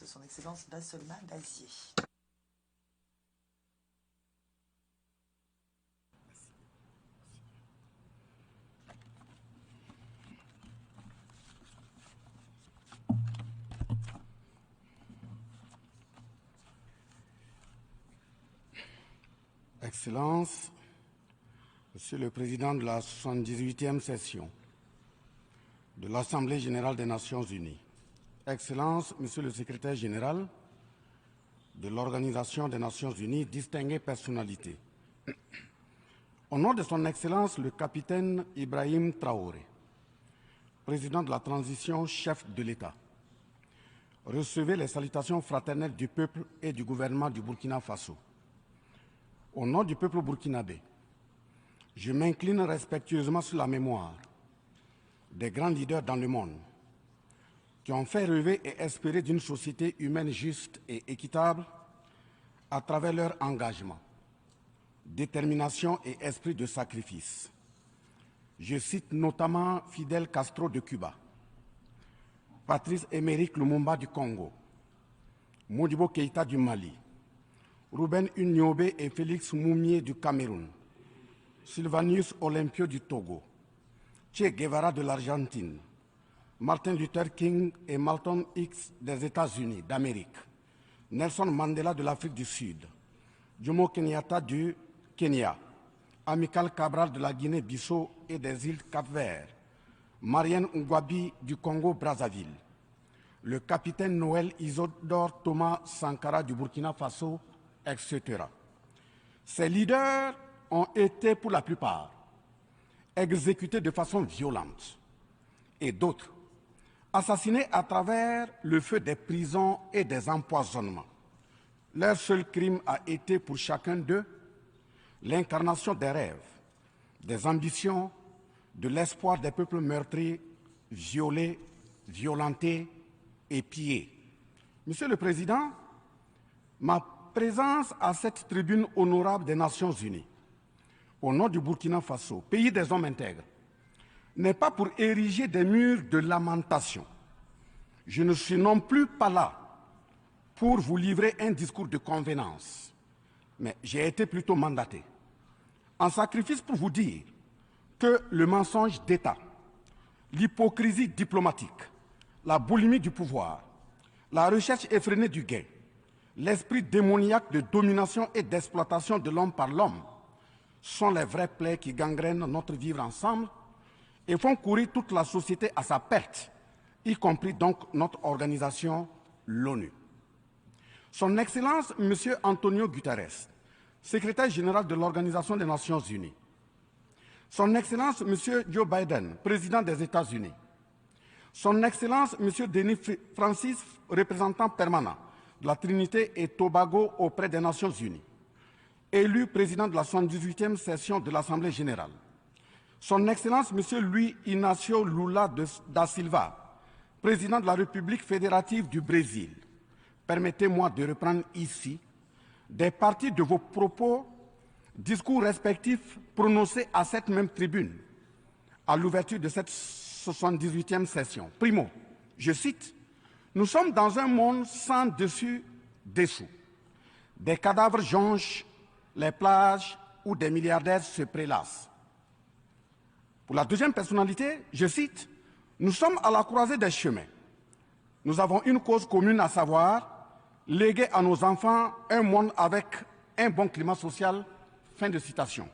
son Excellence Bassolma d'Alcier. Excellences, Monsieur le Président de la 78e session de l'Assemblée générale des Nations unies, Excellences, Monsieur le Secrétaire général de l'Organisation des Nations unies, distinguées personnalités, au nom de son Excellence le capitaine Ibrahim Traoré, président de la transition, chef de l'État, recevez les salutations fraternelles du peuple et du gouvernement du Burkina Faso. Au nom du peuple burkinabé, je m'incline respectueusement sur la mémoire des grands leaders dans le monde qui ont fait rêver et espérer d'une société humaine juste et équitable à travers leur engagement, détermination et esprit de sacrifice. Je cite notamment Fidel Castro de Cuba, Patrice Émeric Lumumba du Congo, Modibo Keïta du Mali, Ruben Unyobé et Félix Moumié du Cameroun, Sylvanus Olympio du Togo, Che Guevara de l'Argentine, Martin Luther King et Malcolm X des États-Unis d'Amérique, Nelson Mandela de l'Afrique du Sud, Jomo Kenyatta du Kenya, Amilcar Cabral de la Guinée-Bissau et des îles Cap-Vert, Marianne Ngouabi du Congo-Brazzaville, le capitaine Noël Isidore Thomas Sankara du Burkina Faso, etc. Ces leaders ont été, pour la plupart, exécutés de façon violente et d'autres assassinés à travers le feu des prisons et des empoisonnements. Leur seul crime a été pour chacun d'eux l'incarnation des rêves, des ambitions, de l'espoir des peuples meurtris, violés, violentés et pillés. Monsieur le Président, ma présence à cette tribune honorable des Nations unies, au nom du Burkina Faso, pays des hommes intègres, n'est pas pour ériger des murs de lamentation. Je ne suis non plus pas là pour vous livrer un discours de convenance, mais j'ai été plutôt mandaté en sacrifice pour vous dire que le mensonge d'État, l'hypocrisie diplomatique, la boulimie du pouvoir, la recherche effrénée du gain, l'esprit démoniaque de domination et d'exploitation de l'homme par l'homme sont les vrais plaies qui gangrènent notre vivre ensemble et font courir toute la société à sa perte, y compris donc notre organisation, l'ONU. Son Excellence, M. Antonio Guterres, secrétaire général de l'Organisation des Nations unies, Son Excellence, M. Joe Biden, président des États-Unis, Son Excellence, M. Denis Francis, représentant permanent de la Trinité et Tobago auprès des Nations unies, élu président de la 78e session de l'Assemblée générale, Son Excellence, M. Luis Inácio Lula da Silva, président de la République fédérative du Brésil, permettez-moi de reprendre ici des parties de vos propos, discours respectifs prononcés à cette même tribune à l'ouverture de cette 78e session. Primo, je cite, « Nous sommes dans un monde sans dessus-dessous. Des cadavres jonchent les plages où des milliardaires se prélassent. » Pour la deuxième personnalité, je cite, « Nous sommes à la croisée des chemins. Nous avons une cause commune, à savoir léguer à nos enfants un monde avec un bon climat social. » Fin de citation.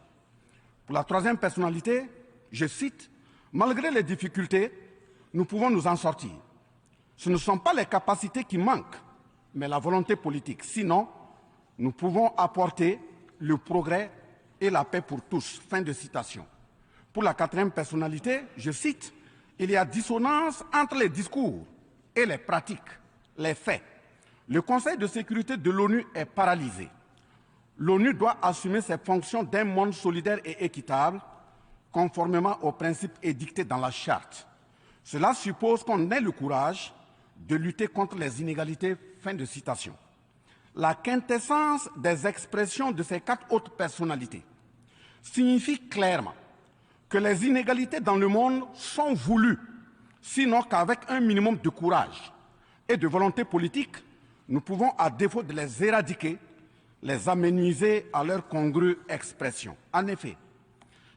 Pour la troisième personnalité, je cite, « Malgré les difficultés, nous pouvons nous en sortir. Ce ne sont pas les capacités qui manquent, mais la volonté politique. Sinon, nous pouvons apporter le progrès et la paix pour tous. » Fin de citation. Pour la quatrième personnalité, je cite, « Il y a dissonance entre les discours et les pratiques, les faits. Le Conseil de sécurité de l'ONU est paralysé. L'ONU doit assumer ses fonctions d'un monde solidaire et équitable, conformément aux principes édictés dans la Charte. Cela suppose qu'on ait le courage de lutter contre les inégalités. » Fin de citation. La quintessence des expressions de ces quatre autres personnalités signifie clairement que les inégalités dans le monde sont voulues, sinon qu'avec un minimum de courage et de volonté politique, nous pouvons, à défaut de les éradiquer, les amenuiser à leur congrue expression. En effet,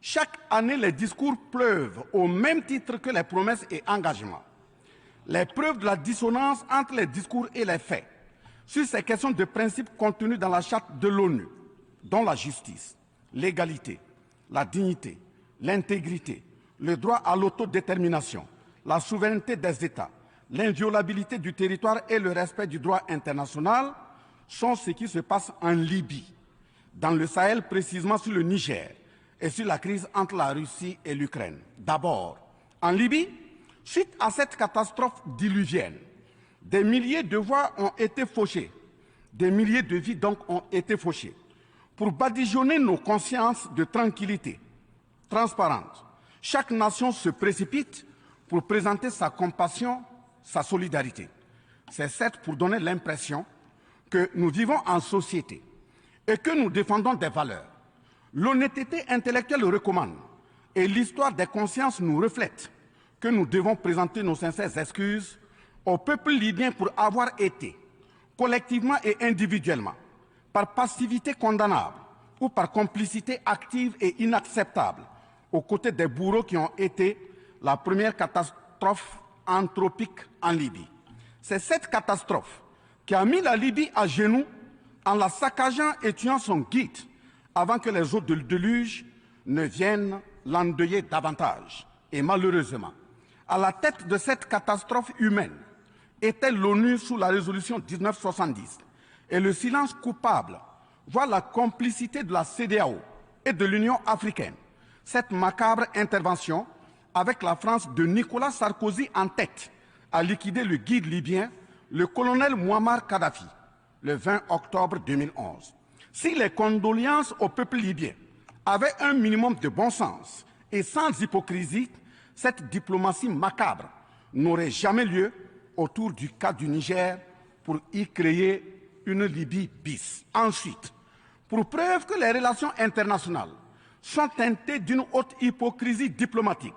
chaque année, les discours pleuvent au même titre que les promesses et engagements. Les preuves de la dissonance entre les discours et les faits sur ces questions de principe contenues dans la charte de l'ONU, dont la justice, l'égalité, la dignité, l'intégrité, le droit à l'autodétermination, la souveraineté des États, l'inviolabilité du territoire et le respect du droit international sont ce qui se passe en Libye, dans le Sahel précisément sur le Niger et sur la crise entre la Russie et l'Ukraine. D'abord, en Libye, suite à cette catastrophe diluvienne, des milliers de voix ont été fauchées, des milliers de vies donc ont été fauchées, pour badigeonner nos consciences de tranquillité transparente. Chaque nation se précipite pour présenter sa compassion, sa solidarité. C'est certes pour donner l'impression que nous vivons en société et que nous défendons des valeurs. L'honnêteté intellectuelle recommande et l'histoire des consciences nous reflète que nous devons présenter nos sincères excuses au peuple libyen pour avoir été, collectivement et individuellement, par passivité condamnable ou par complicité active et inacceptable, aux côtés des bourreaux qui ont été la première catastrophe anthropique en Libye. C'est cette catastrophe qui a mis la Libye à genoux en la saccageant et tuant son guide avant que les eaux de déluge ne viennent l'endeuiller davantage. Et malheureusement, à la tête de cette catastrophe humaine était l'ONU sous la résolution 1970. Et le silence coupable voit la complicité de la CEDEAO et de l'Union africaine. Cette macabre intervention, avec la France de Nicolas Sarkozy en tête, a liquidé le guide libyen, le colonel Muammar Kadhafi, le 20 octobre 2011. Si les condoléances au peuple libyen avaient un minimum de bon sens et sans hypocrisie, cette diplomatie macabre n'aurait jamais lieu autour du cas du Niger pour y créer une Libye bis. Ensuite, pour preuve que les relations internationales sont teintées d'une haute hypocrisie diplomatique,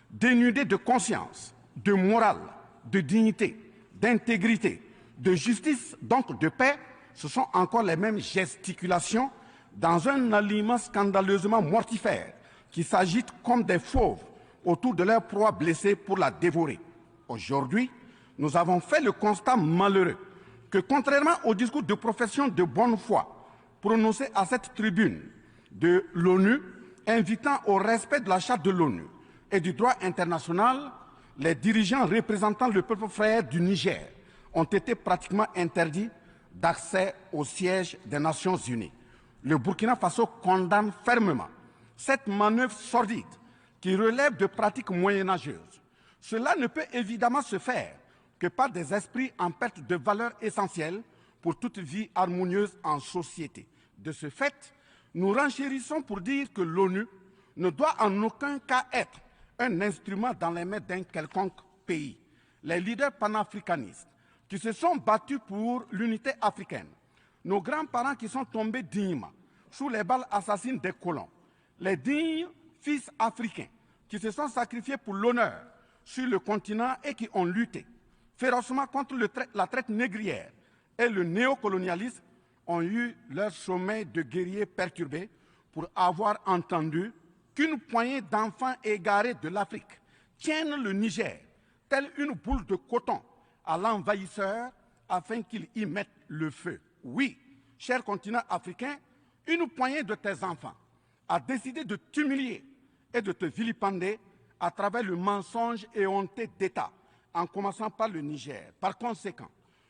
dénudées de conscience, de morale, de dignité, d'intégrité, de justice, donc de paix, ce sont encore les mêmes gesticulations dans un aliment scandaleusement mortifère qui s'agitent comme des fauves autour de leur proie blessée pour la dévorer. Aujourd'hui, nous avons fait le constat malheureux que, contrairement au discours de profession de bonne foi prononcé à cette tribune de l'ONU, invitant au respect de la charte de l'ONU et du droit international, les dirigeants représentant le peuple frère du Niger ont été pratiquement interdits d'accès au siège des Nations Unies. Le Burkina Faso condamne fermement cette manœuvre sordide qui relève de pratiques moyenâgeuses. Cela ne peut évidemment se faire que par des esprits en perte de valeurs essentielles pour toute vie harmonieuse en société. De ce fait, nous renchérissons pour dire que l'ONU ne doit en aucun cas être un instrument dans les mains d'un quelconque pays. Les leaders panafricanistes qui se sont battus pour l'unité africaine, nos grands-parents qui sont tombés dignement sous les balles assassines des colons, les dignes fils africains qui se sont sacrifiés pour l'honneur sur le continent et qui ont lutté férocement contre la traite négrière et le néocolonialisme, ont eu leur sommeil de guerriers perturbé pour avoir entendu qu'une poignée d'enfants égarés de l'Afrique tiennent le Niger, telle une boule de coton, à l'envahisseur afin qu'il y mette le feu. Oui, cher continent africain, une poignée de tes enfants a décidé de t'humilier et de te vilipender à travers le mensonge éhonté d'État, en commençant par le Niger. Par conséquent,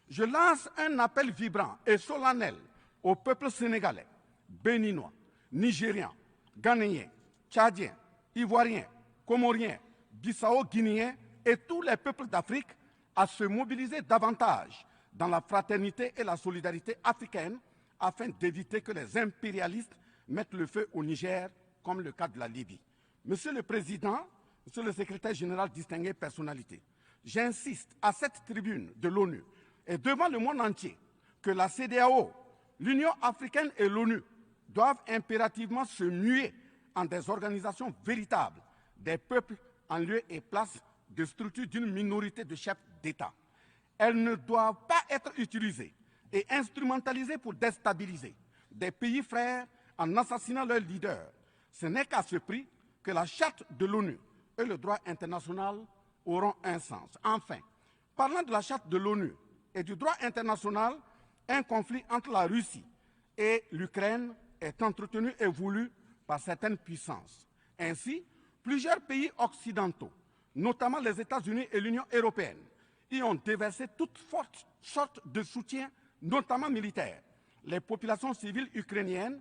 je lance un appel vibrant et solennel au peuple sénégalais, béninois, nigérien, ghanéen, tchadien, ivoirien, comorien, bissau-guinéen et tous les peuples d'Afrique à se mobiliser davantage dans la fraternité et la solidarité africaine afin d'éviter que les impérialistes mettent le feu au Niger, comme le cas de la Libye. Monsieur le Président, Monsieur le Secrétaire général, distingué personnalité, j'insiste à cette tribune de l'ONU et devant le monde entier que la CEDEAO, l'Union africaine et l'ONU doivent impérativement se muer en des organisations véritables des peuples en lieu et place de structures d'une minorité de chefs d'État. Elles ne doivent pas être utilisées et instrumentalisée pour déstabiliser des pays frères en assassinant leurs leaders. Ce n'est qu'à ce prix que la charte de l'ONU et le droit international auront un sens. Enfin, parlant de la charte de l'ONU et du droit international, un conflit entre la Russie et l'Ukraine est entretenu et voulu par certaines puissances. Ainsi, plusieurs pays occidentaux, notamment les États-Unis et l'Union européenne, y ont déversé toute sorte de soutien, notamment militaire. Les populations civiles ukrainiennes,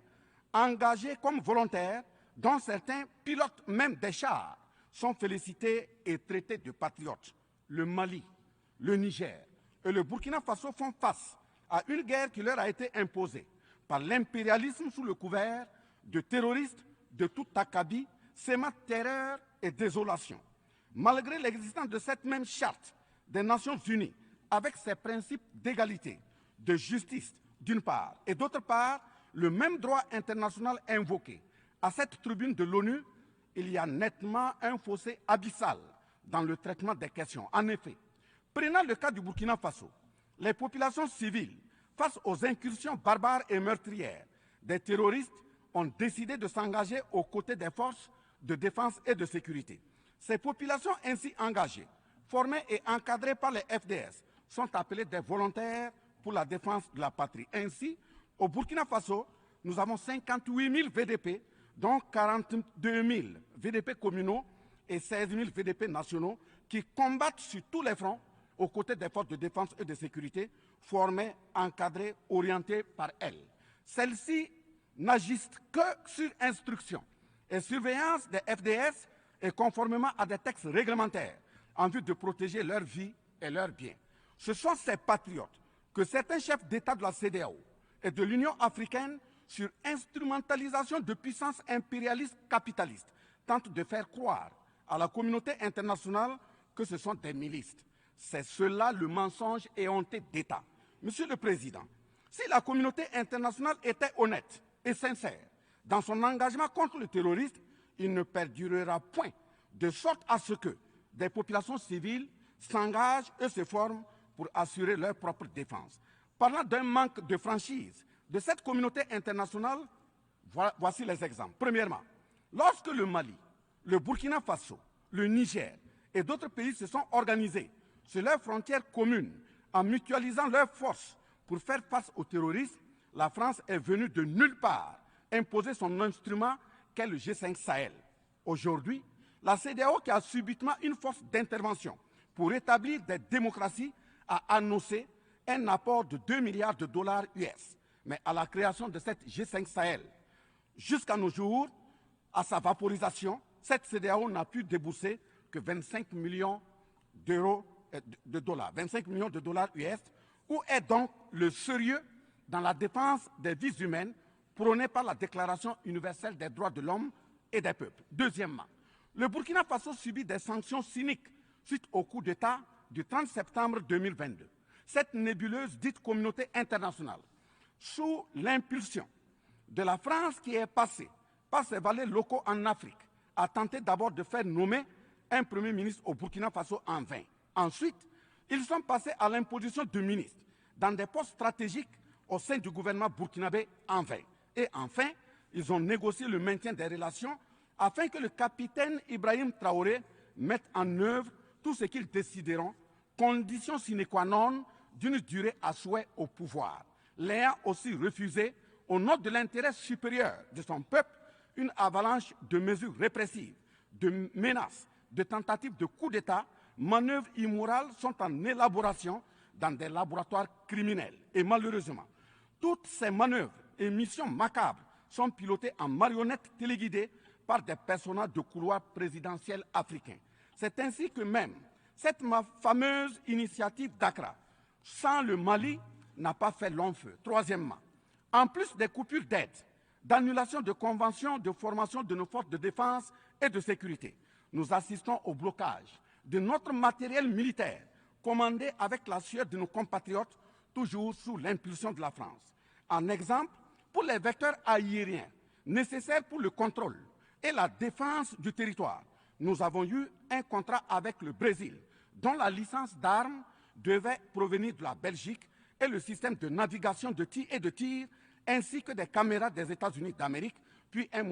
engagées comme volontaires, dont certains pilotent même des chars, sont félicités et traités de patriotes. Le Mali, le Niger et le Burkina Faso font face à une guerre qui leur a été imposée par l'impérialisme sous le couvert de terroristes de tout acabit, sémant terreur et désolation. Malgré l'existence de cette même charte des Nations Unies, avec ses principes d'égalité, de justice d'une part, et d'autre part, le même droit international invoqué, à cette tribune de l'ONU, il y a nettement un fossé abyssal dans le traitement des questions. En effet, prenant le cas du Burkina Faso, les populations civiles, face aux incursions barbares et meurtrières des terroristes, ont décidé de s'engager aux côtés des forces de défense et de sécurité. Ces populations ainsi engagées, formées et encadrées par les FDS, sont appelées des volontaires pour la défense de la patrie. Ainsi, au Burkina Faso, nous avons 58 000 VDP, dont 42 000 VDP communaux et 16 000 VDP nationaux, qui combattent sur tous les fronts aux côtés des forces de défense et de sécurité, formées, encadrées, orientées par elles. Celles-ci n'agissent que sur instruction et surveillance des FDS et conformément à des textes réglementaires en vue de protéger leur vie et leurs biens. Ce sont ces patriotes que certains chefs d'État de la CEDEAO et de l'Union africaine, sur instrumentalisation de puissances impérialistes capitalistes, tentent de faire croire à la communauté internationale que ce sont des milices. C'est cela le mensonge éhonté d'État. Monsieur le Président, si la communauté internationale était honnête et sincère dans son engagement contre le terrorisme, il ne perdurera point, de sorte à ce que des populations civiles s'engagent et se forment pour assurer leur propre défense. Parlant d'un manque de franchise de cette communauté internationale, voici les exemples. Premièrement, lorsque le Mali, le Burkina Faso, le Niger et d'autres pays se sont organisés sur leurs frontières communes en mutualisant leurs forces pour faire face au terrorisme, la France est venue de nulle part imposer son instrument qu'est le G5 Sahel. Aujourd'hui, la CEDEAO, qui a subitement une force d'intervention pour établir des démocraties, a annoncé un apport de 2 milliards de dollars US. Mais à la création de cette G5 Sahel, jusqu'à nos jours, à sa vaporisation, cette CEDEAO n'a pu débourser que 25 millions de dollars, 25 millions de dollars US. Où est donc le sérieux dans la défense des vies humaines prônée par la Déclaration universelle des droits de l'homme et des peuples? Deuxièmement, le Burkina Faso subit des sanctions cyniques suite au coup d'État du 30 septembre 2022. Cette nébuleuse dite communauté internationale, sous l'impulsion de la France qui est passée par ses valets locaux en Afrique, a tenté d'abord de faire nommer un Premier ministre au Burkina Faso en vain. Ensuite, ils sont passés à l'imposition de ministres dans des postes stratégiques au sein du gouvernement burkinabé en vain. Et enfin, ils ont négocié le maintien des relations afin que le capitaine Ibrahim Traoré mette en œuvre tout ce qu'ils décideront, condition sine qua non d'une durée à souhait au pouvoir. L'ayant aussi refusé, au nom de l'intérêt supérieur de son peuple, une avalanche de mesures répressives, de menaces, de tentatives de coup d'État, manœuvres immorales sont en élaboration dans des laboratoires criminels. Et malheureusement, toutes ces manœuvres et missions macabres sont pilotées en marionnettes téléguidées par des personnages de couloir présidentiel africains. C'est ainsi que même cette fameuse initiative d'Accra, sans le Mali, n'a pas fait long feu. Troisièmement, en plus des coupures d'aide, d'annulation de conventions de formation de nos forces de défense et de sécurité, nous assistons au blocage de notre matériel militaire, commandé avec la sueur de nos compatriotes, toujours sous l'impulsion de la France. En exemple, pour les vecteurs aériens nécessaires pour le contrôle et la défense du territoire, nous avons eu un contrat avec le Brésil, dont la licence d'armes devait provenir de la Belgique et le système de navigation de tir et de tir, ainsi que des caméras des États-Unis d'Amérique, puis un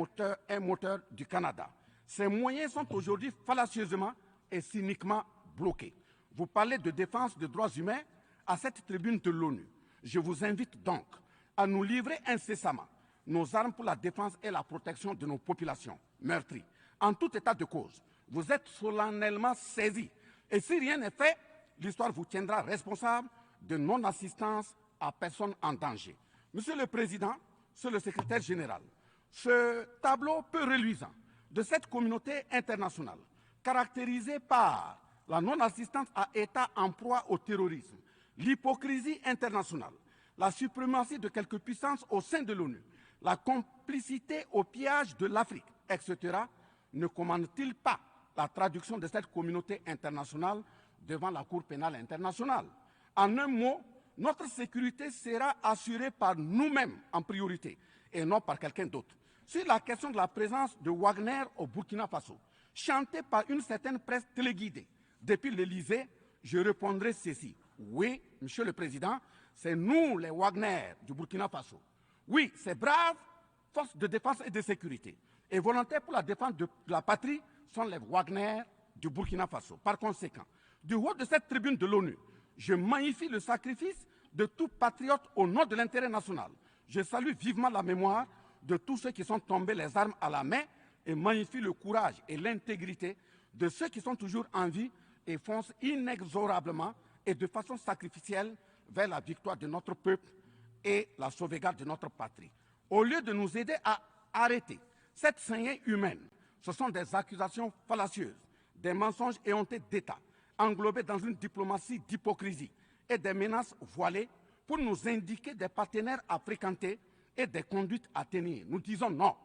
moteur du Canada. Ces moyens sont aujourd'hui fallacieusement et cyniquement bloqués. Vous parlez de défense des droits humains à cette tribune de l'ONU. Je vous invite donc à nous livrer incessamment nos armes pour la défense et la protection de nos populations meurtries. En tout état de cause, vous êtes solennellement saisis. Et si rien n'est fait, l'histoire vous tiendra responsable de non-assistance à personne en danger. Monsieur le Président, Monsieur le Secrétaire général, ce tableau peu reluisant de cette communauté internationale, caractérisée par la non-assistance à États en proie au terrorisme, l'hypocrisie internationale, la suprématie de quelques puissances au sein de l'ONU, la complicité au pillage de l'Afrique, etc., ne commande-t-il pas la traduction de cette communauté internationale devant la Cour pénale internationale? En un mot, notre sécurité sera assurée par nous-mêmes en priorité et non par quelqu'un d'autre. Sur la question de la présence de Wagner au Burkina Faso, chantée par une certaine presse téléguidée depuis l'Élysée, je répondrai ceci. Oui, Monsieur le Président, c'est nous les Wagner du Burkina Faso. Oui, ces braves forces de défense et de sécurité et volontaires pour la défense de la patrie sont les Wagner du Burkina Faso. Par conséquent, du haut de cette tribune de l'ONU, je magnifie le sacrifice de tout patriote au nom de l'intérêt national. Je salue vivement la mémoire de tous ceux qui sont tombés les armes à la main et magnifie le courage et l'intégrité de ceux qui sont toujours en vie et foncent inexorablement et de façon sacrificielle vers la victoire de notre peuple et la sauvegarde de notre patrie. Au lieu de nous aider à arrêter cette saignée humaine, ce sont des accusations fallacieuses, des mensonges éhontés d'État, englobés dans une diplomatie d'hypocrisie et des menaces voilées pour nous indiquer des partenaires à fréquenter et des conduites à tenir. Nous disons non.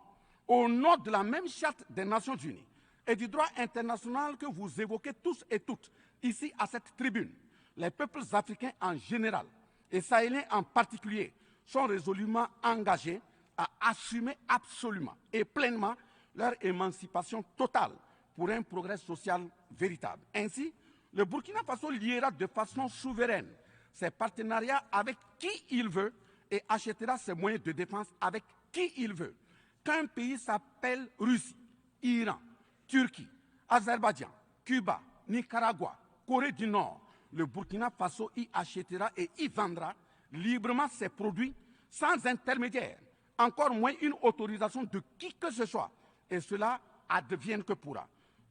Au nom de la même charte des Nations Unies et du droit international que vous évoquez tous et toutes ici à cette tribune, les peuples africains en général et sahéliens en particulier sont résolument engagés à assumer absolument et pleinement leur émancipation totale pour un progrès social véritable. Ainsi, le Burkina Faso liera de façon souveraine ses partenariats avec qui il veut et achètera ses moyens de défense avec qui il veut. Qu'un pays s'appelle Russie, Iran, Turquie, Azerbaïdjan, Cuba, Nicaragua, Corée du Nord, le Burkina Faso y achètera et y vendra librement ses produits sans intermédiaire, encore moins une autorisation de qui que ce soit. Et cela advienne que pourra.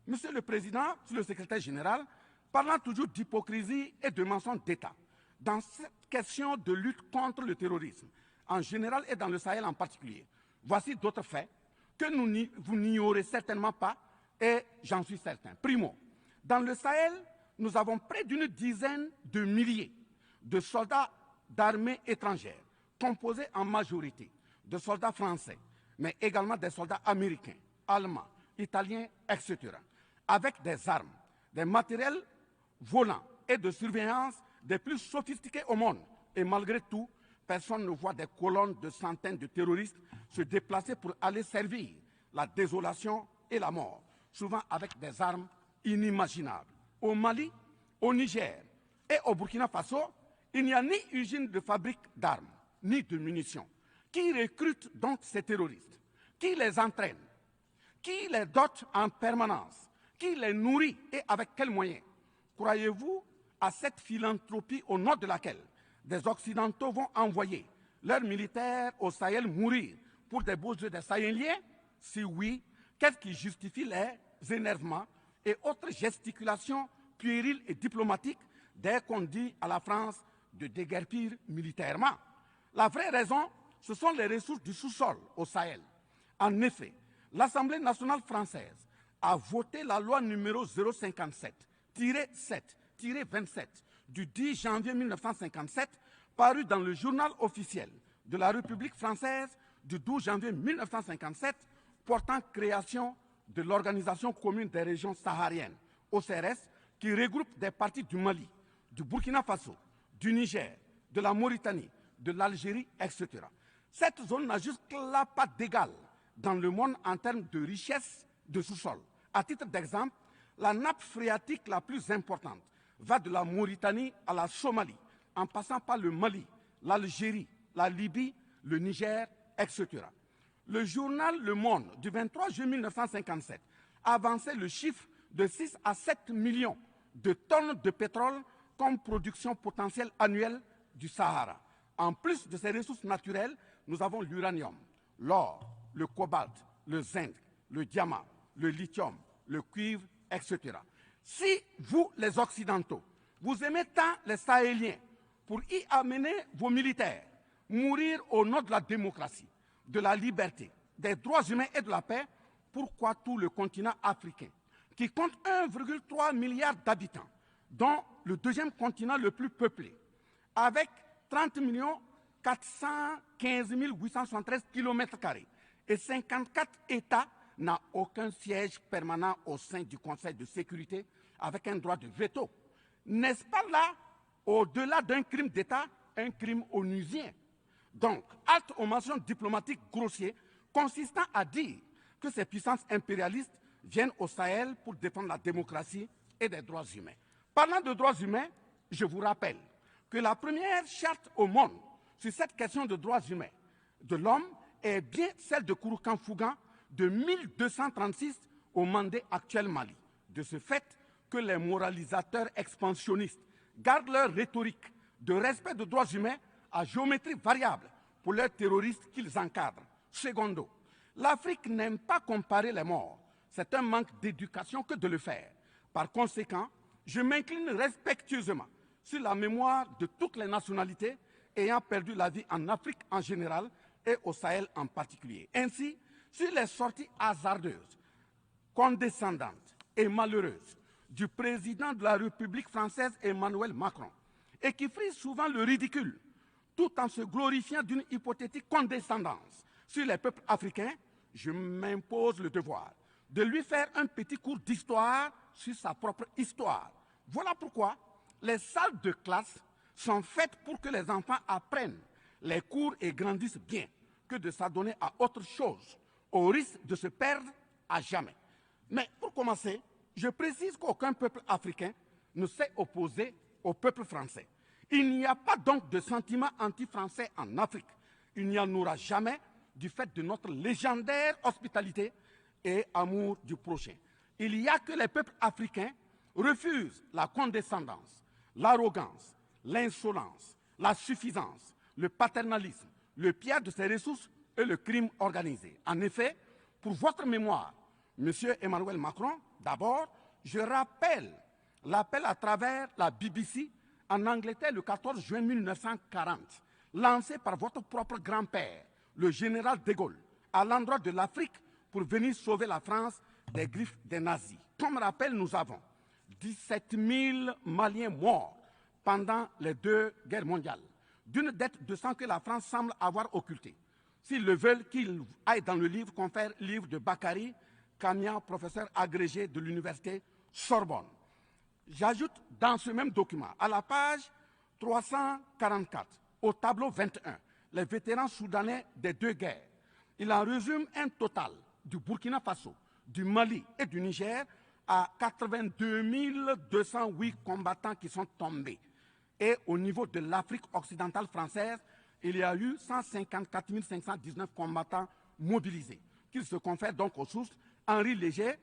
Monsieur le Président, Monsieur le Secrétaire général, parlant toujours d'hypocrisie et de mensonges d'État, dans cette question de lutte contre le terrorisme, en général et dans le Sahel en particulier, voici d'autres faits que vous n'ignorez certainement pas et j'en suis certain. Primo, dans le Sahel, nous avons près d'une dizaine de milliers de soldats d'armées étrangères, composés en majorité de soldats français, mais également des soldats américains, allemands, italiens, etc., avec des armes, des matériels volants et de surveillance des plus sophistiqués au monde. Et malgré tout, personne ne voit des colonnes de centaines de terroristes se déplacer pour aller servir la désolation et la mort, souvent avec des armes inimaginables. Au Mali, au Niger et au Burkina Faso, il n'y a ni usine de fabrique d'armes, ni de munitions. Qui recrute donc ces terroristes? Qui les entraîne? Qui les dote en permanence? Qui les nourrit et avec quels moyens? Croyez-vous à cette philanthropie au nom de laquelle des Occidentaux vont envoyer leurs militaires au Sahel mourir pour des beaux yeux des Sahéliens? Si oui, qu'est-ce qui justifie les énervements et autres gesticulations puériles et diplomatiques dès qu'on dit à la France de déguerpir militairement? La vraie raison, ce sont les ressources du sous-sol au Sahel. En effet, l'Assemblée nationale française a voté la loi numéro 057-7-27 du 10 janvier 1957, parue dans le journal officiel de la République française du 12 janvier 1957, portant création de l'Organisation commune des régions sahariennes, OCRS, qui regroupe des parties du Mali, du Burkina Faso, du Niger, de la Mauritanie, de l'Algérie, etc. Cette zone n'a jusque-là pas d'égal dans le monde en termes de richesse de sous-sol. À titre d'exemple, la nappe phréatique la plus importante va de la Mauritanie à la Somalie, en passant par le Mali, l'Algérie, la Libye, le Niger, etc. Le journal Le Monde du 23 juin 1957 avançait le chiffre de 6 à 7 millions de tonnes de pétrole comme production potentielle annuelle du Sahara. En plus de ces ressources naturelles, nous avons l'uranium, l'or, le cobalt, le zinc, le diamant, le lithium, le cuivre, etc. Si vous, les Occidentaux, vous aimez tant les Sahéliens pour y amener vos militaires, mourir au nom de la démocratie, de la liberté, des droits humains et de la paix, pourquoi tout le continent africain, qui compte 1,3 milliard d'habitants, dont le deuxième continent le plus peuplé, avec 30 415 873 km² et 54 États, n'a aucun siège permanent au sein du Conseil de sécurité avec un droit de veto? N'est-ce pas là, au-delà d'un crime d'État, un crime onusien? Donc, halte aux mentions diplomatiques grossiers consistant à dire que ces puissances impérialistes viennent au Sahel pour défendre la démocratie et des droits humains. Parlant de droits humains, je vous rappelle que la première charte au monde sur cette question de droits humains de l'homme est bien celle de Kouroukan-Fougan de 1236 au Mandé actuel Mali. De ce fait que les moralisateurs expansionnistes gardent leur rhétorique de respect des droits humains à géométrie variable pour leurs terroristes qu'ils encadrent. Secondo, l'Afrique n'aime pas comparer les morts. C'est un manque d'éducation que de le faire. Par conséquent, je m'incline respectueusement sur la mémoire de toutes les nationalités ayant perdu la vie en Afrique en général et au Sahel en particulier. Ainsi, sur les sorties hasardeuses, condescendantes et malheureuses du président de la République française Emmanuel Macron, et qui frisent souvent le ridicule, tout en se glorifiant d'une hypothétique condescendance sur les peuples africains, je m'impose le devoir de lui faire un petit cours d'histoire sur sa propre histoire. Voilà pourquoi les salles de classe sont faites pour que les enfants apprennent les cours et grandissent bien, que de s'adonner à autre chose, au risque de se perdre à jamais. Mais pour commencer, je précise qu'aucun peuple africain ne s'est opposé au peuple français. Il n'y a pas donc de sentiment anti-français en Afrique. Il n'y en aura jamais du fait de notre légendaire hospitalité et amour du prochain. Il y a que les peuples africains refusent la condescendance, l'arrogance, l'insolence, la suffisance, le paternalisme, le pillage de ses ressources et le crime organisé. En effet, pour votre mémoire, M. Emmanuel Macron, d'abord, je rappelle l'appel à travers la BBC en Angleterre le 14 juin 1940, lancé par votre propre grand-père, le général de Gaulle, à l'endroit de l'Afrique pour venir sauver la France des griffes des nazis. Comme rappel, nous avons 17 000 Maliens morts pendant les 2 guerres mondiales, d'une dette de sang que la France semble avoir occultée. S'ils le veulent, qu'ils aillent dans le livre, confère livre de Bakary Kamia, professeur agrégé de l'université Sorbonne. J'ajoute dans ce même document, à la page 344, au tableau 21, les vétérans soudanais des 2 guerres. Il en résume un total du Burkina Faso, du Mali et du Niger à 82 208 combattants qui sont tombés. Et au niveau de l'Afrique occidentale française, il y a eu 154 519 combattants mobilisés, qu'ils se confèrent donc aux sources Henri Léger,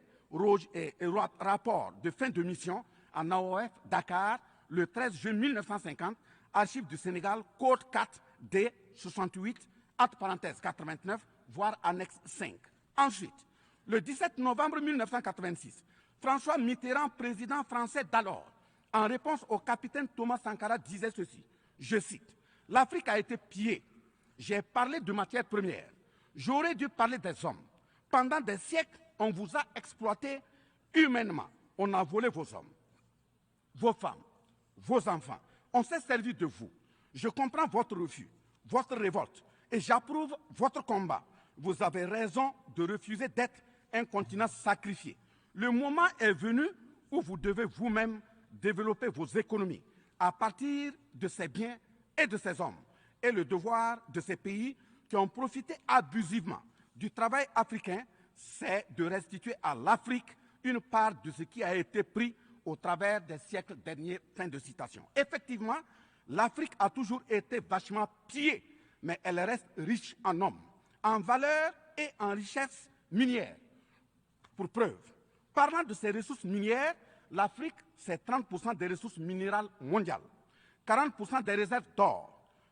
rapport de fin de mission en AOF Dakar, le 13 juin 1950, archives du Sénégal, code 4 D 68, acte parenthèse 89, voire annexe 5. Ensuite, le 17 novembre 1986, François Mitterrand, président français d'alors, en réponse au capitaine Thomas Sankara, disait ceci, je cite, « L'Afrique a été pillée. J'ai parlé de matières premières. J'aurais dû parler des hommes. Pendant des siècles, on vous a exploité humainement. On a volé vos hommes, vos femmes, vos enfants. On s'est servi de vous. Je comprends votre refus, votre révolte, et j'approuve votre combat. Vous avez raison de refuser d'être un continent sacrifié. Le moment est venu où vous devez vous-même développer vos économies à partir de ces biens et de ces hommes. Et le devoir de ces pays qui ont profité abusivement du travail africain, c'est de restituer à l'Afrique une part de ce qui a été pris au travers des siècles derniers. » Fin de citation. Effectivement, L'Afrique a toujours été vachement pillée, mais elle reste riche en hommes, en valeurs et en richesses minières. Pour preuve, parlant de ses ressources minières, l'Afrique, c'est 30% des ressources minérales mondiales, 40% des réserves d'or,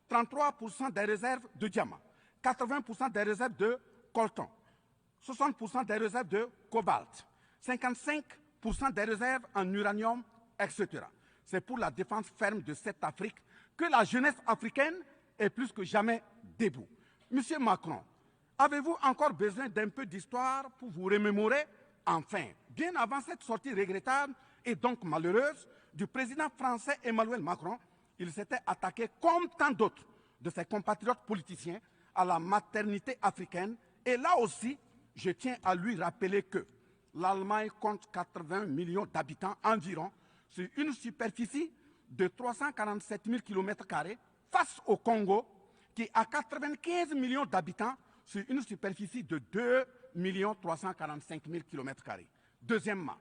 33% des réserves de diamants, 80% des réserves de coltan, 60% des réserves de cobalt, 55% des réserves en uranium, etc. C'est pour la défense ferme de cette Afrique que la jeunesse africaine est plus que jamais debout. Monsieur Macron, avez-vous encore besoin d'un peu d'histoire pour vous remémorer? Enfin, bien avant cette sortie regrettable et donc malheureuse du président français Emmanuel Macron, il s'était attaqué, comme tant d'autres de ses compatriotes politiciens, à la maternité africaine. Et là aussi, je tiens à lui rappeler que l'Allemagne compte 80 millions d'habitants environ sur une superficie de 347 000 km² face au Congo, qui a 95 millions d'habitants sur une superficie de 2 345 000 km². Deuxièmement,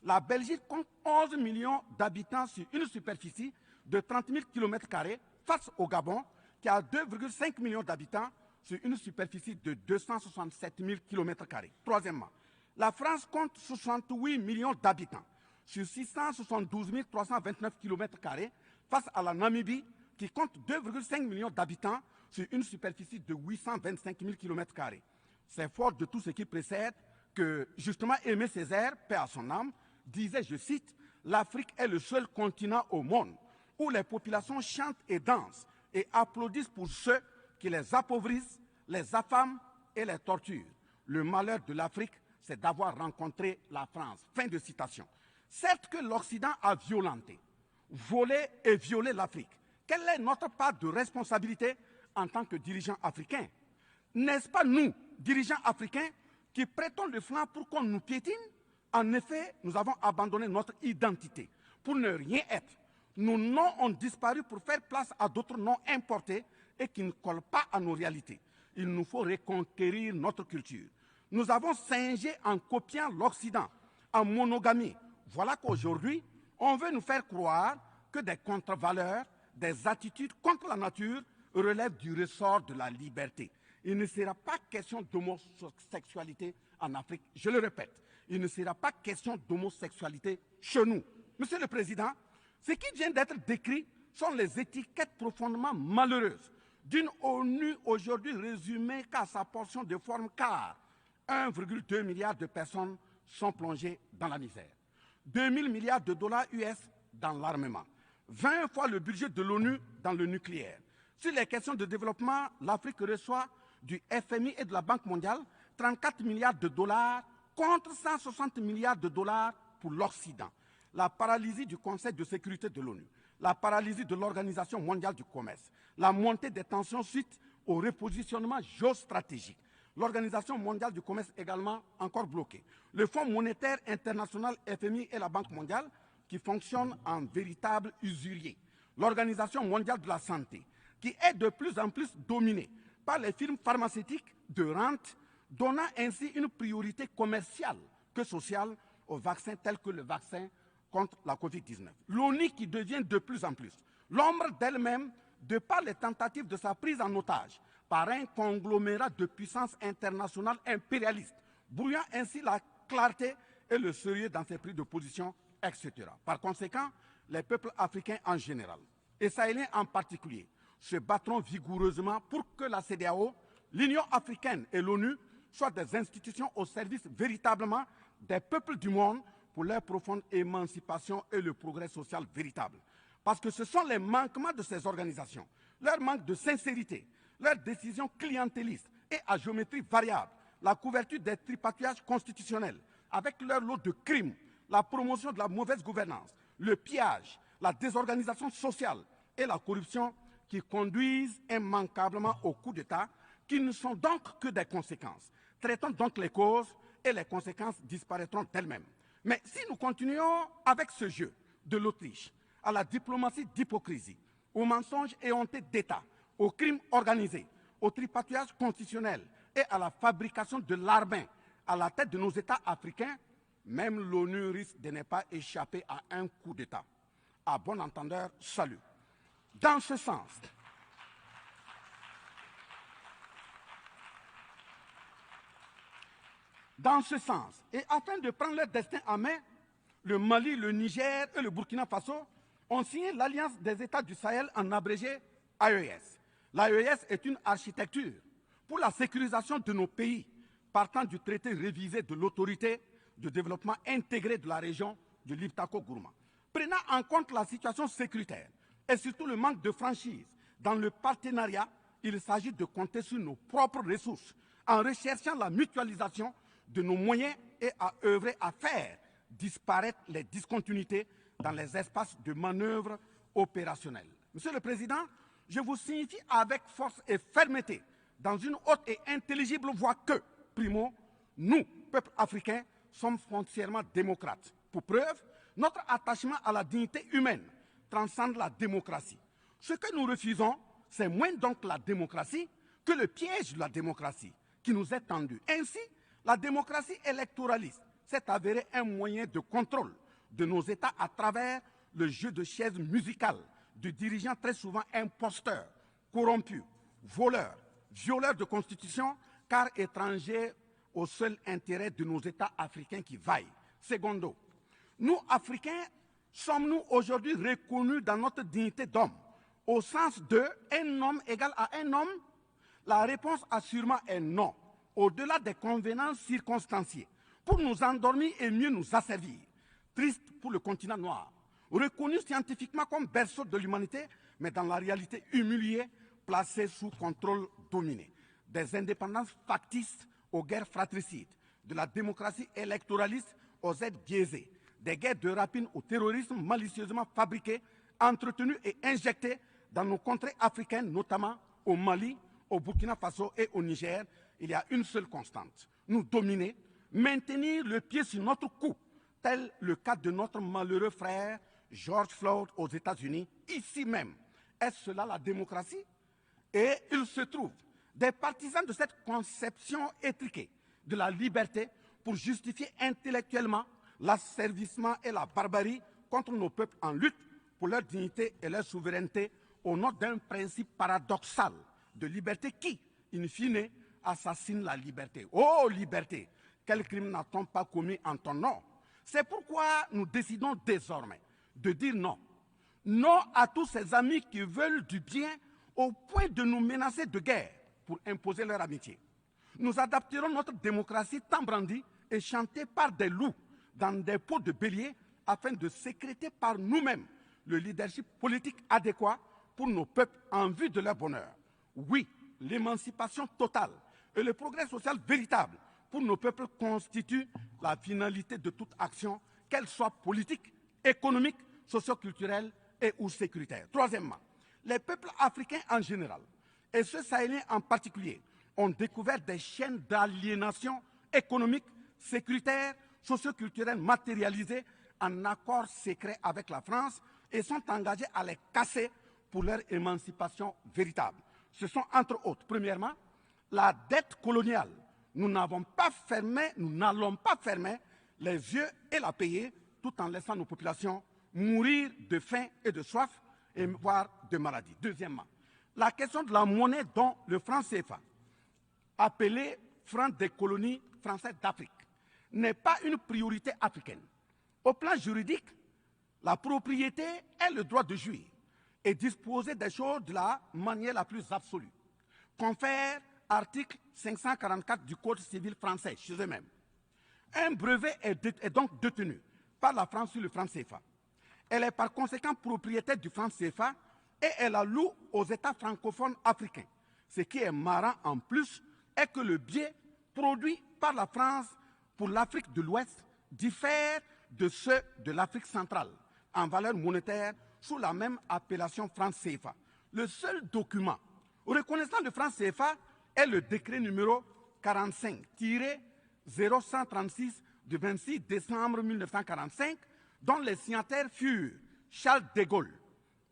la Belgique compte 11 millions d'habitants sur une superficie de 30 000 km² face au Gabon, qui a 2,5 millions d'habitants sur une superficie de 267 000 km². Troisièmement, la France compte 68 millions d'habitants sur 672 329 km² face à la Namibie, qui compte 2,5 millions d'habitants sur une superficie de 825 000 km². C'est fort de tout ce qui précède que, justement, Aimé Césaire, paix à son âme, disait, je cite, « L'Afrique est le seul continent au monde où les populations chantent et dansent et applaudissent pour ceux qui les appauvrissent, les affament et les torturent. Le malheur de l'Afrique, c'est d'avoir rencontré la France. » Fin de citation. Certes que l'Occident a violenté, volé et violé l'Afrique. Quelle est notre part de responsabilité en tant que dirigeants africains? N'est-ce pas nous, dirigeants africains, qui prêtons le flanc pour qu'on nous piétine? En effet, nous avons abandonné notre identité pour ne rien être. Nos noms ont disparu pour faire place à d'autres noms importés et qui ne collent pas à nos réalités. Il nous faut reconquérir notre culture. Nous avons singé en copiant l'Occident, en monogamie. Voilà qu'aujourd'hui, on veut nous faire croire que des contre-valeurs, des attitudes contre la nature relèvent du ressort de la liberté. Il ne sera pas question d'homosexualité en Afrique, je le répète. Il ne sera pas question d'homosexualité chez nous. Monsieur le Président, ce qui vient d'être décrit sont les étiquettes profondément malheureuses d'une ONU aujourd'hui résumée qu'à sa portion de forme, car 1,2 milliard de personnes sont plongées dans la misère. 2 000 milliards de dollars US dans l'armement. 20 fois le budget de l'ONU dans le nucléaire. Sur les questions de développement, l'Afrique reçoit du FMI et de la Banque mondiale 34 milliards de dollars contre 160 milliards de dollars pour l'Occident. La paralysie du Conseil de sécurité de l'ONU, la paralysie de l'Organisation mondiale du commerce, la montée des tensions suite au repositionnement géostratégique. L'Organisation mondiale du commerce également encore bloquée. Le Fonds monétaire international FMI et la Banque mondiale qui fonctionnent en véritable usurier. L'Organisation mondiale de la santé qui est de plus en plus dominée par les firmes pharmaceutiques de rente, donnant ainsi une priorité commerciale que sociale aux vaccins tels que le vaccin contre la Covid-19. L'ONU qui devient de plus en plus l'ombre d'elle-même de par les tentatives de sa prise en otage par un conglomérat de puissances internationales impérialistes, brouillant ainsi la clarté et le sérieux dans ses prises de position, etc. Par conséquent, les peuples africains en général, et sahéliens en particulier, se battront vigoureusement pour que la CEDEAO, l'Union africaine et l'ONU soient des institutions au service véritablement des peuples du monde pour leur profonde émancipation et le progrès social véritable. Parce que ce sont les manquements de ces organisations, leur manque de sincérité, leurs décisions clientélistes et à géométrie variable, la couverture des tripatouillages constitutionnels avec leur lot de crimes, la promotion de la mauvaise gouvernance, le pillage, la désorganisation sociale et la corruption qui conduisent immanquablement au coup d'État, qui ne sont donc que des conséquences. Traitons donc les causes et les conséquences disparaîtront d'elles-mêmes. Mais si nous continuons avec ce jeu de l'Autriche, à la diplomatie d'hypocrisie, aux mensonges éhontés d'État, aux crimes organisés, au tripatouillage constitutionnel et à la fabrication de l'armée à la tête de nos États africains, même l'ONU risque de ne pas échapper à un coup d'État. À bon entendeur, salut. Dans ce sens, et afin de prendre leur destin en main, le Mali, le Niger et le Burkina Faso ont signé l'Alliance des États du Sahel, en abrégé AES. L'AES est une architecture pour la sécurisation de nos pays, partant du traité révisé de l'autorité de développement intégré de la région du Liptako-Gourma. Prenant en compte la situation sécuritaire et surtout le manque de franchise dans le partenariat, il s'agit de compter sur nos propres ressources en recherchant la mutualisation de nos moyens et à œuvrer à faire disparaître les discontinuités dans les espaces de manœuvre opérationnels. Monsieur le Président, je vous signifie avec force et fermeté, dans une haute et intelligible voix que, primo, nous, peuple africain, sommes foncièrement démocrates. Pour preuve, notre attachement à la dignité humaine transcende la démocratie. Ce que nous refusons, c'est moins donc la démocratie que le piège de la démocratie qui nous est tendu. Ainsi, la démocratie électoraliste s'est avérée un moyen de contrôle de nos États à travers le jeu de chaises musicales de dirigeants très souvent imposteurs, corrompus, voleurs, violeurs de constitution, car étrangers au seul intérêt de nos États africains qui vaillent. Secondo, nous, Africains, sommes-nous aujourd'hui reconnus dans notre dignité d'homme, au sens de un homme égal à un homme? La réponse assurément est non, au-delà des convenances circonstanciées, pour nous endormir et mieux nous asservir. Triste pour le continent noir, reconnu scientifiquement comme berceau de l'humanité, mais dans la réalité humilié, placé sous contrôle dominé. Des indépendances factices aux guerres fratricides, de la démocratie électoraliste aux aides biaisées, des guerres de rapine au terrorisme malicieusement fabriquées, entretenues et injectées dans nos contrées africaines, notamment au Mali, au Burkina Faso et au Niger. Il y a une seule constante: nous dominer, maintenir le pied sur notre cou, tel le cas de notre malheureux frère George Floyd aux États-Unis, ici même. Est-ce cela la démocratie? Et il se trouve des partisans de cette conception étriquée de la liberté pour justifier intellectuellement l'asservissement et la barbarie contre nos peuples en lutte pour leur dignité et leur souveraineté au nom d'un principe paradoxal de liberté qui, in fine, assassine la liberté. Oh liberté, quel crime n'a-t-on pas commis en ton nom? C'est pourquoi nous décidons désormais de dire non. Non à tous ces amis qui veulent du bien au point de nous menacer de guerre pour imposer leur amitié. Nous adapterons notre démocratie tant brandie et chantée par des loups dans des peaux de bélier afin de sécréter par nous-mêmes le leadership politique adéquat pour nos peuples en vue de leur bonheur. Oui, l'émancipation totale et le progrès social véritable pour nos peuples constituent la finalité de toute action, qu'elle soit politique, économique, socio-culturelle et ou sécuritaire. Troisièmement, les peuples africains en général, et ceux sahéliens en particulier, ont découvert des chaînes d'aliénation économique, sécuritaire, socio-culturelle matérialisées en accord secret avec la France et sont engagés à les casser pour leur émancipation véritable. Ce sont entre autres, premièrement, la dette coloniale. Nous n'allons pas fermer les yeux et la payer tout en laissant nos populations mourir de faim et de soif et voire de maladie. Deuxièmement, la question de la monnaie dont le franc CFA, appelé franc des colonies françaises d'Afrique, n'est pas une priorité africaine. Au plan juridique, la propriété est le droit de jouir et disposer des choses de la manière la plus absolue. Confère article 544 du Code civil français chez eux-mêmes. Un brevet est donc détenu par la France sur le franc CFA. Elle est par conséquent propriétaire du franc CFA et elle la loue aux États francophones africains. Ce qui est marrant en plus est que le biais produit par la France pour l'Afrique de l'Ouest diffère de ceux de l'Afrique centrale en valeur monétaire sous la même appellation franc CFA. Le seul document reconnaissant le franc CFA est le décret numéro 45-0136 du 26 décembre 1945, dont les signataires furent Charles de Gaulle,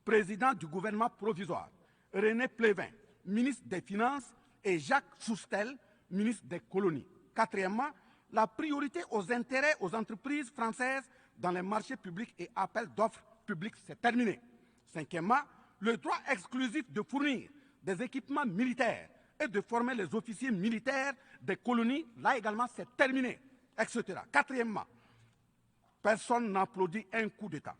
président du gouvernement provisoire, René Pleven, ministre des Finances, et Jacques Soustel, ministre des Colonies. Quatrièmement, la priorité aux intérêts aux entreprises françaises dans les marchés publics et appels d'offres publics, c'est terminé. Cinquièmement, le droit exclusif de fournir des équipements militaires et de former les officiers militaires des colonies, là également c'est terminé, etc. Quatrièmement, personne n'applaudit un coup d'État.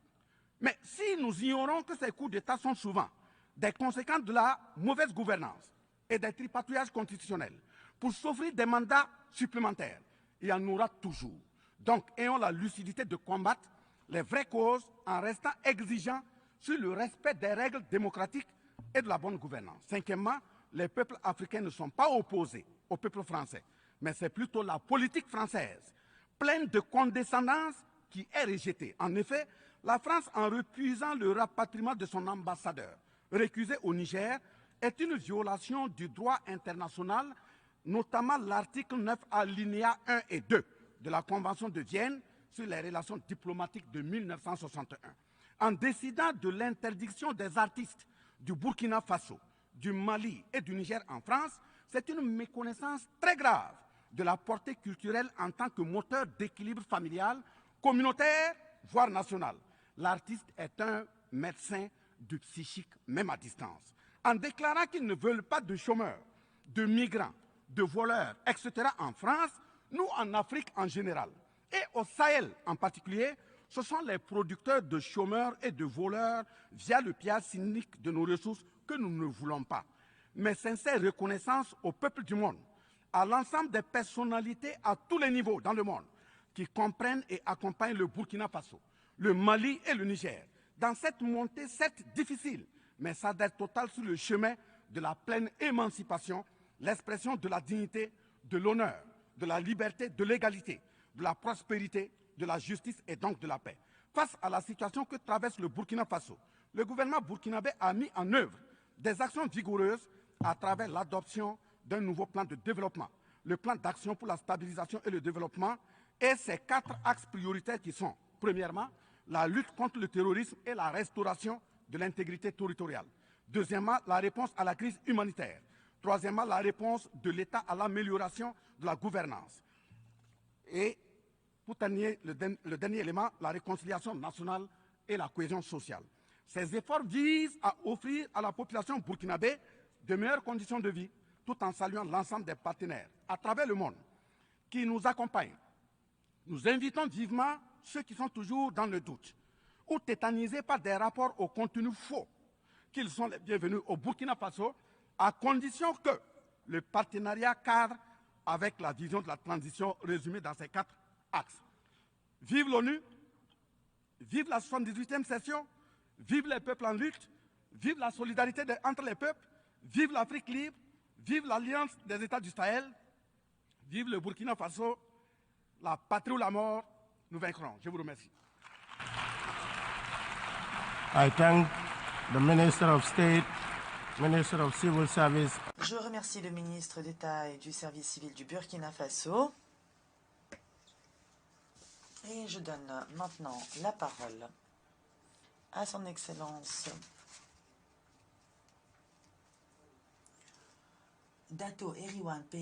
Mais si nous ignorons que ces coups d'État sont souvent des conséquences de la mauvaise gouvernance et des tripatouillages constitutionnels pour s'offrir des mandats supplémentaires, il y en aura toujours. Donc, ayons la lucidité de combattre les vraies causes en restant exigeants sur le respect des règles démocratiques et de la bonne gouvernance. Cinquièmement, les peuples africains ne sont pas opposés au peuple français, mais c'est plutôt la politique française, pleine de condescendance, qui est rejetée. En effet, la France, en refusant le rapatriement de son ambassadeur récusé au Niger, est une violation du droit international, notamment l'article 9 alinéa 1 et 2 de la Convention de Vienne sur les relations diplomatiques de 1961. En décidant de l'interdiction des artistes du Burkina Faso, du Mali et du Niger en France, c'est une méconnaissance très grave de la portée culturelle en tant que moteur d'équilibre familial, communautaire, voire national. L'artiste est un médecin du psychique, même à distance. En déclarant qu'ils ne veulent pas de chômeurs, de migrants, de voleurs, etc. en France, nous en Afrique en général, et au Sahel en particulier, ce sont les producteurs de chômeurs et de voleurs via le pillage cynique de nos ressources que nous ne voulons pas. Mais sincère reconnaissance au peuple du monde, à l'ensemble des personnalités à tous les niveaux dans le monde qui comprennent et accompagnent le Burkina Faso, le Mali et le Niger dans cette montée, certes difficile, mais s'adhère totale sur le chemin de la pleine émancipation, l'expression de la dignité, de l'honneur, de la liberté, de l'égalité, de la prospérité, de la justice et donc de la paix. Face à la situation que traverse le Burkina Faso, le gouvernement burkinabé a mis en œuvre des actions vigoureuses à travers l'adoption d'un nouveau plan de développement, le plan d'action pour la stabilisation et le développement, et ses 4 axes prioritaires qui sont, premièrement, la lutte contre le terrorisme et la restauration de l'intégrité territoriale. Deuxièmement, la réponse à la crise humanitaire. Troisièmement, la réponse de l'État à l'amélioration de la gouvernance. Et pour terminer, le dernier élément, la réconciliation nationale et la cohésion sociale. Ces efforts visent à offrir à la population burkinabé de meilleures conditions de vie, tout en saluant l'ensemble des partenaires à travers le monde qui nous accompagnent. Nous invitons vivement ceux qui sont toujours dans le doute ou tétanisés par des rapports au contenu faux qu'ils sont les bienvenus au Burkina Faso, à condition que le partenariat cadre avec la vision de la transition résumée dans ces 4 axes. Vive l'ONU, vive la 78e session, vive les peuples en lutte, vive la solidarité entre les peuples, vive l'Afrique libre, vive l'Alliance des États du Sahel, vive le Burkina Faso, la patrie ou la mort, nous vaincrons. Je vous remercie. I thank the Minister of State, Minister of Civil Service. Je remercie le ministre d'État et du service civil du Burkina Faso. Et je donne maintenant la parole à son Excellence Dato Eriwan